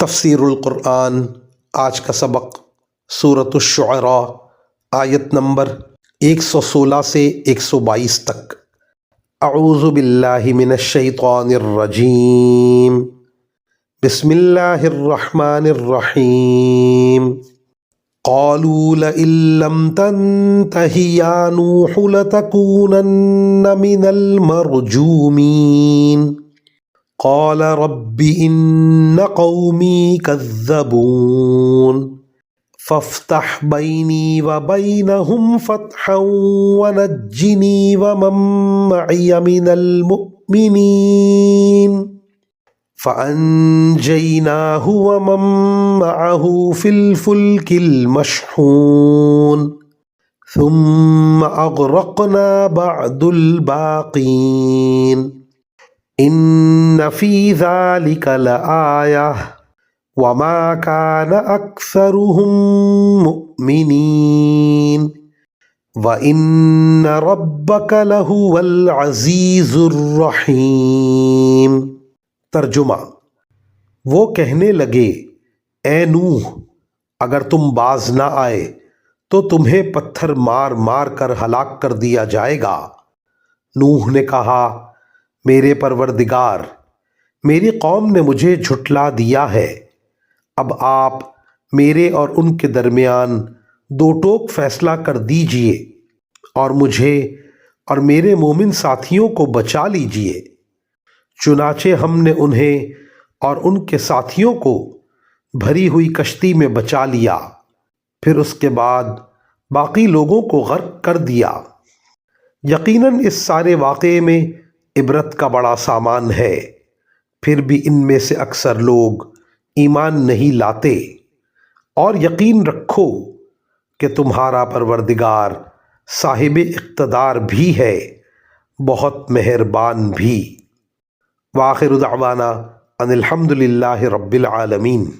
تفسیر القرآن آج کا سبق سورۃ الشعراء آیت نمبر 116 سے 122 تک۔ اعوذ باللہ من الشیطان الرجیم، بسم اللہ الرحمن الرحیم۔ قالوا لئن لم تنتہ یا نوح لتکونن من المرجومین قال رب ان قومی کذبون فافتح بینی وبینہم فتحا ونجنی ومن معی من المؤمنین فانجیناہ ومن معہ فی الفلک المشحون ثم اغرقنا بعد الباقین ان فی ذلک لآیہ وما کان اکثرهم مؤمنین وان ربک لہو العزیز الرحیم۔ ترجمہ: وہ کہنے لگے، اے نوح، اگر تم باز نہ آئے تو تمہیں پتھر مار مار کر ہلاک کر دیا جائے گا۔ نوح نے کہا، میرے پروردگار، میری قوم نے مجھے جھٹلا دیا ہے، اب آپ میرے اور ان کے درمیان دو ٹوک فیصلہ کر دیجئے اور مجھے اور میرے مومن ساتھیوں کو بچا لیجئے۔ چنانچہ ہم نے انہیں اور ان کے ساتھیوں کو بھری ہوئی کشتی میں بچا لیا، پھر اس کے بعد باقی لوگوں کو غرق کر دیا۔ یقیناً اس سارے واقعے میں عبرت کا بڑا سامان ہے، پھر بھی ان میں سے اکثر لوگ ایمان نہیں لاتے۔ اور یقین رکھو کہ تمہارا پروردگار صاحب اقتدار بھی ہے، بہت مہربان بھی۔ وآخر دعوانا ان الحمد للہ رب العالمین۔